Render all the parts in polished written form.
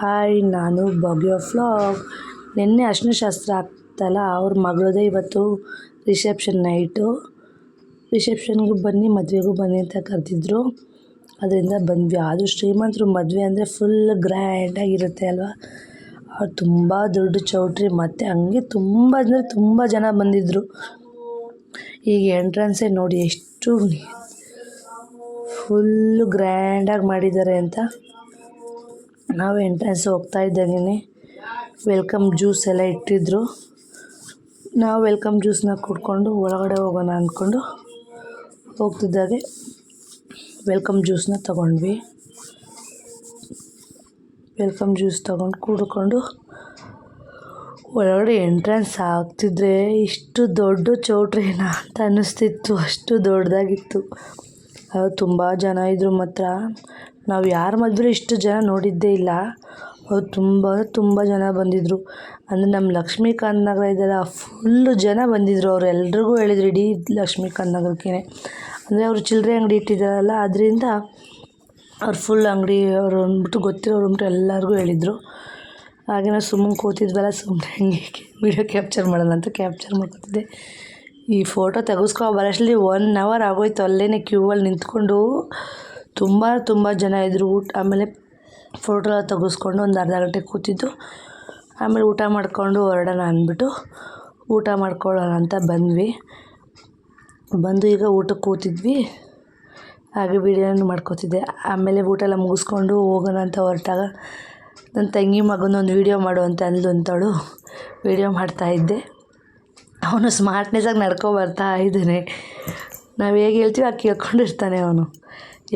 Hi, ನಾನು ಭವ್ಯ vlog. ನಿನ್ನೆ ಅರಿಶಿನ ಶಾಸ್ತ್ರ ಆಗ್ತಲ್ಲ, ಅವ್ರ ಮಗಳದೇ ಇವತ್ತು ರಿಸೆಪ್ಷನ್ ನೈಟು. ರಿಸೆಪ್ಷನ್ಗೂ ಬನ್ನಿ, ಮದುವೆಗೂ ಬನ್ನಿ ಅಂತ ಕರೆದಿದ್ರು. ಅದರಿಂದ ಬಂದ್ವಿ. ಆದರೂ ಶ್ರೀಮಂತರು ಮದುವೆ ಅಂದರೆ ಫುಲ್ ಗ್ರ್ಯಾಂಡಾಗಿರುತ್ತೆ ಅಲ್ವಾ. ಅವ್ರು ತುಂಬ ದೊಡ್ಡ ಚೌಟ್ರಿ, ಮತ್ತು ಹಂಗೆ ತುಂಬ ಅಂದರೆ ತುಂಬ ಜನ ಬಂದಿದ್ದರು. ಈಗ ಎಂಟ್ರೆನ್ಸೇ ನೋಡಿ ಎಷ್ಟು ಫುಲ್ಲು ಗ್ರ್ಯಾಂಡಾಗಿ ಮಾಡಿದ್ದಾರೆ ಅಂತ. ನಾವು ಎಂಟ್ರೆನ್ಸ್ ಹೋಗ್ತಾ ಇದ್ದಂಗೆ ವೆಲ್ಕಮ್ ಜ್ಯೂಸ್ ಎಲ್ಲ ಇಟ್ಟಿದ್ರು. ನಾವು ವೆಲ್ಕಮ್ ಜ್ಯೂಸನ್ನ ಕುಡ್ಕೊಂಡು ಒಳಗಡೆ ಹೋಗೋಣ ಅಂದ್ಕೊಂಡು ಹೋಗ್ತಿದ್ದಾಗೆ ವೆಲ್ಕಮ್ ಜ್ಯೂಸನ್ನ ತಗೊಂಡ್ವಿ. ವೆಲ್ಕಮ್ ಜ್ಯೂಸ್ ತೊಗೊಂಡು ಕುಡ್ಕೊಂಡು ಒಳಗಡೆ ಎಂಟ್ರೆನ್ಸ್ ಆಗ್ತಿದ್ರೆ ಇಷ್ಟು ದೊಡ್ಡ ಚೌಟ್ರಿನಾ ಅಂತ ಅನ್ನಿಸ್ತಿತ್ತು. ಅಷ್ಟು ದೊಡ್ಡದಾಗಿತ್ತು. ತುಂಬ ಜನ ಇದ್ದರು. ಮಾತ್ರ ನಾವು ಯಾರ ಮದುವೆ ಇಷ್ಟು ಜನ ನೋಡಿದ್ದೇ ಇಲ್ಲ. ಅವ್ರು ತುಂಬ ಜನ ಬಂದಿದ್ದರು. ಅಂದರೆ ನಮ್ಮ ಲಕ್ಷ್ಮೀಕಾಂತ್ ನಗರ ಇದೆಲ್ಲ, ಫುಲ್ಲು ಜನ ಬಂದಿದ್ದರು. ಅವ್ರು ಎಲ್ರಿಗೂ ಹೇಳಿದ್ರು ಇಡೀ ಲಕ್ಷ್ಮೀಕಾಂತ್ ನಗರಕ್ಕೆ. ಅಂದರೆ ಅವರು ಚಿಲ್ಲರೆ ಅಂಗಡಿ ಇಟ್ಟಿದ್ದಾರಲ್ಲ, ಅದರಿಂದ ಅವ್ರು ಫುಲ್ ಅಂಗಡಿ ಅವರು ಅಂದ್ಬಿಟ್ಟು ಗೊತ್ತಿರೋರು ಅಂದ್ಬಿಟ್ಟು ಎಲ್ಲರಿಗೂ ಹೇಳಿದರು. ಹಾಗೆ ನಾವು ಸುಮ್ಮನೆ ಕೂತಿದ್ವಲ್ಲ, ಸುಮ್ಮನೆ ಹಂಗೆ ವೀಡಿಯೋ ಕ್ಯಾಪ್ಚರ್ ಮಾಡೋಣ ಅಂತ ಕ್ಯಾಪ್ಚರ್ ಮಾಡ್ಕೊತಿದ್ದೆ. ಈ ಫೋಟೋ ಬರೋಷ್ಟರಲ್ಲಿ 1 hour ಆಗೋಯ್ತು. ಅಲ್ಲೇ ಕ್ಯೂವಲ್ಲಿ ನಿಂತ್ಕೊಂಡು ತುಂಬ ಜನ ಇದ್ದರು. ಆಮೇಲೆ ಫೋಟೋ ಎಲ್ಲ ತೆಗೆಸ್ಕೊಂಡು ಒಂದು ಅರ್ಧ ಗಂಟೆ ಕೂತಿದ್ದು. ಆಮೇಲೆ ಊಟ ಮಾಡಿಕೊಂಡು ಹೊರಡೋಣ ಅಂದ್ಬಿಟ್ಟು ಊಟ ಮಾಡ್ಕೊಳ್ಳೋಣ ಅಂತ ಬಂದು ಈಗ ಊಟಕ್ಕೆ ಕೂತಿದ್ವಿ. ಹಾಗೆ ವೀಡಿಯೋನು ಮಾಡ್ಕೋತಿದ್ದೆ. ಆಮೇಲೆ ಊಟ ಎಲ್ಲ ಮುಗಿಸ್ಕೊಂಡು ಹೋಗೋಣ ಅಂತ ಹೊರಟಾಗ ನನ್ನ ತಂಗಿ ಮಗನೊಂದು ವೀಡಿಯೋ ಮಾಡು ಅಂತ ಅಂದ್ಲಂತವಳು. ವೀಡಿಯೋ ಮಾಡ್ತಾಯಿದ್ದೆ. ಅವನು ಸ್ಮಾರ್ಟ್ನೆಸ್ಸಾಗಿ ಬರ್ತಾ ಇದ್ದಾನೆ. ನಾವು ಹೇಗೆ ಹೇಳ್ತೀವಿ ಆಗ ಕೇಳ್ಕೊಂಡಿರ್ತಾನೆ ಅವನು.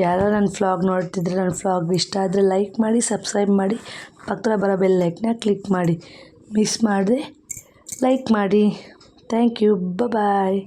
ಯಾರೋ ನನ್ನ ವ್ಲಾಗ್ ನೋಡ್ತಿದ್ರೆ, ನನ್ನ ವ್ಲಾಗ್ ಇಷ್ಟ ಆದರೆ ಲೈಕ್ ಮಾಡಿ, ಸಬ್ಸ್ಕ್ರೈಬ್ ಮಾಡಿ, ಪಕ್ಕದ ಬರೋ ಬೆಲ್ ಐಕನ್ನ ಕ್ಲಿಕ್ ಮಾಡಿ. ಮಿಸ್ ಮಾಡಿದೆ ಲೈಕ್ ಮಾಡಿ. Thank you. ಬಾಯ್.